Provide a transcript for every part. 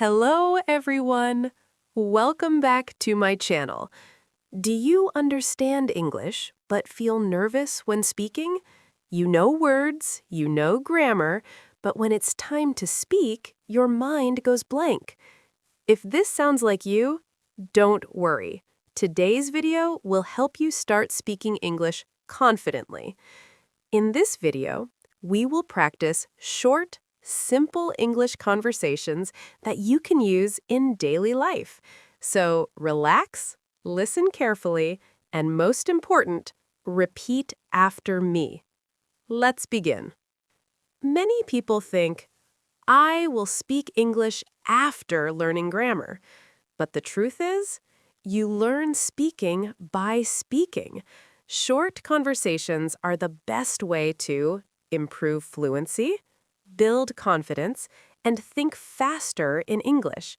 Hello, everyone. Welcome back to my channel. Do you understand English but feel nervous when speaking? You know words, you know grammar, but when it's time to speak, your mind goes blank. If this sounds like you, don't worry. Today's video will help you start speaking English confidently. In this video, we will practice short, simple English conversations that you can use in daily life. So relax, listen carefully, and most important, repeat after me. Let's begin. Many people think, I will speak English after learning grammar. But the truth is, you learn speaking by speaking. Short conversations are the best way to improve fluency, build confidence, and think faster in English.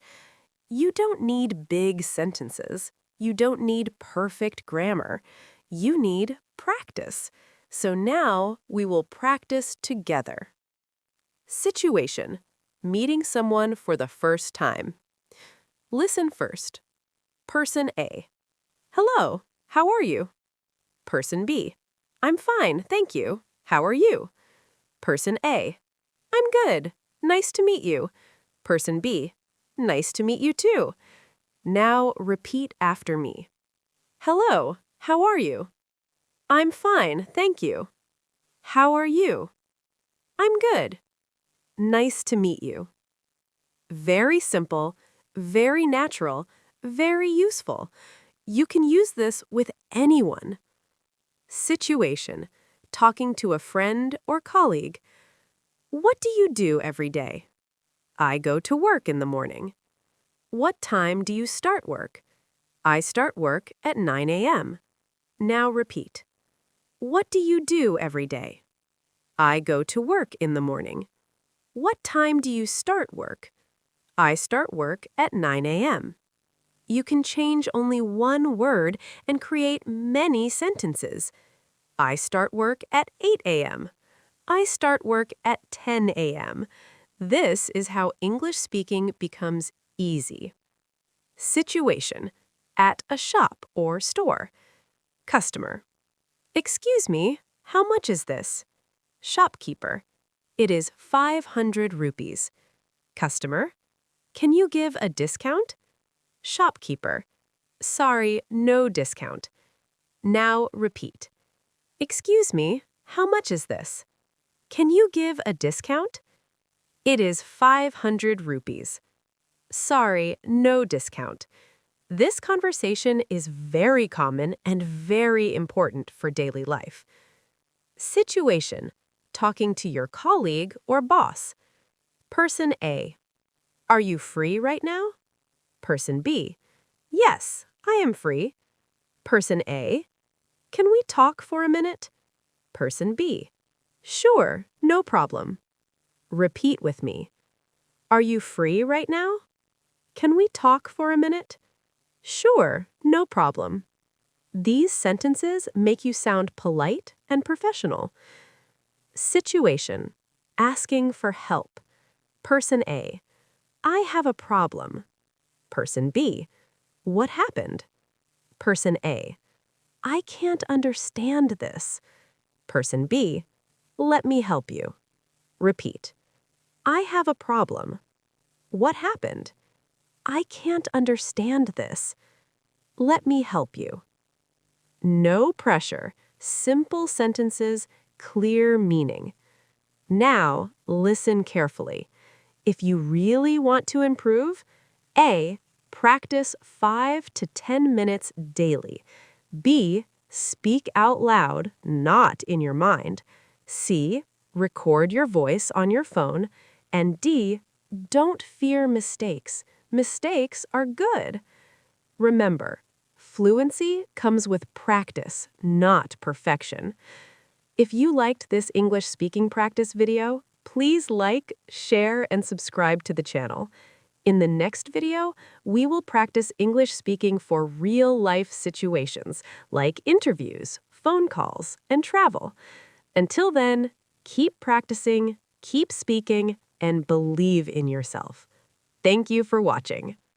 You don't need big sentences. You don't need perfect grammar. You need practice. So now we will practice together. Situation: meeting someone for the first time. Listen first. Person A: Hello, how are you? Person B: I'm fine, thank you. How are you? Person A: I'm good. Nice to meet you. Person B: Nice to meet you too. Now repeat after me. Hello, how are you? I'm fine, thank you. How are you? I'm good. Nice to meet you. Very simple, very natural, very useful. You can use this with anyone. Situation: talking to a friend or colleague. What do you do every day? I go to work in the morning. What time do you start work? I start work at 9 a.m. Now repeat. What do you do every day? I go to work in the morning. What time do you start work? I start work at 9 a.m. You can change only one word and create many sentences. I start work at 8 a.m. I start work at 10 a.m. This is how English speaking becomes easy. Situation: at a shop or store. Customer: Excuse me, how much is this? Shopkeeper: It is 500 rupees. Customer: Can you give a discount? Shopkeeper: Sorry, no discount. Now repeat. Excuse me, how much is this? Can you give a discount? It is 500 rupees. Sorry, no discount. This conversation is very common and very important for daily life. Situation: talking to your colleague or boss. Person A: Are you free right now? Person B: Yes, I am free. Person A: Can we talk for a minute? Person B: Sure, no problem. Repeat with me. Are you free right now? Can we talk for a minute? Sure, no problem. These sentences make you sound polite and professional. Situation: asking for help. Person A: I have a problem. Person B: What happened? Person A: I can't understand this. Person B: Let me help you. Repeat. I have a problem. What happened? I can't understand this. Let me help you. No pressure, simple sentences, clear meaning. Now, listen carefully. If you really want to improve, A, practice 5 to 10 minutes daily. B, speak out loud, not in your mind. C, record your voice on your phone. And D, don't fear mistakes. Mistakes are good. Remember, fluency comes with practice, not perfection. If you liked this English speaking practice video, please like, share, and subscribe to the channel. In the next video, we will practice English speaking for real-life situations like interviews, phone calls, and travel. Until then, keep practicing, keep speaking, and believe in yourself. Thank you for watching.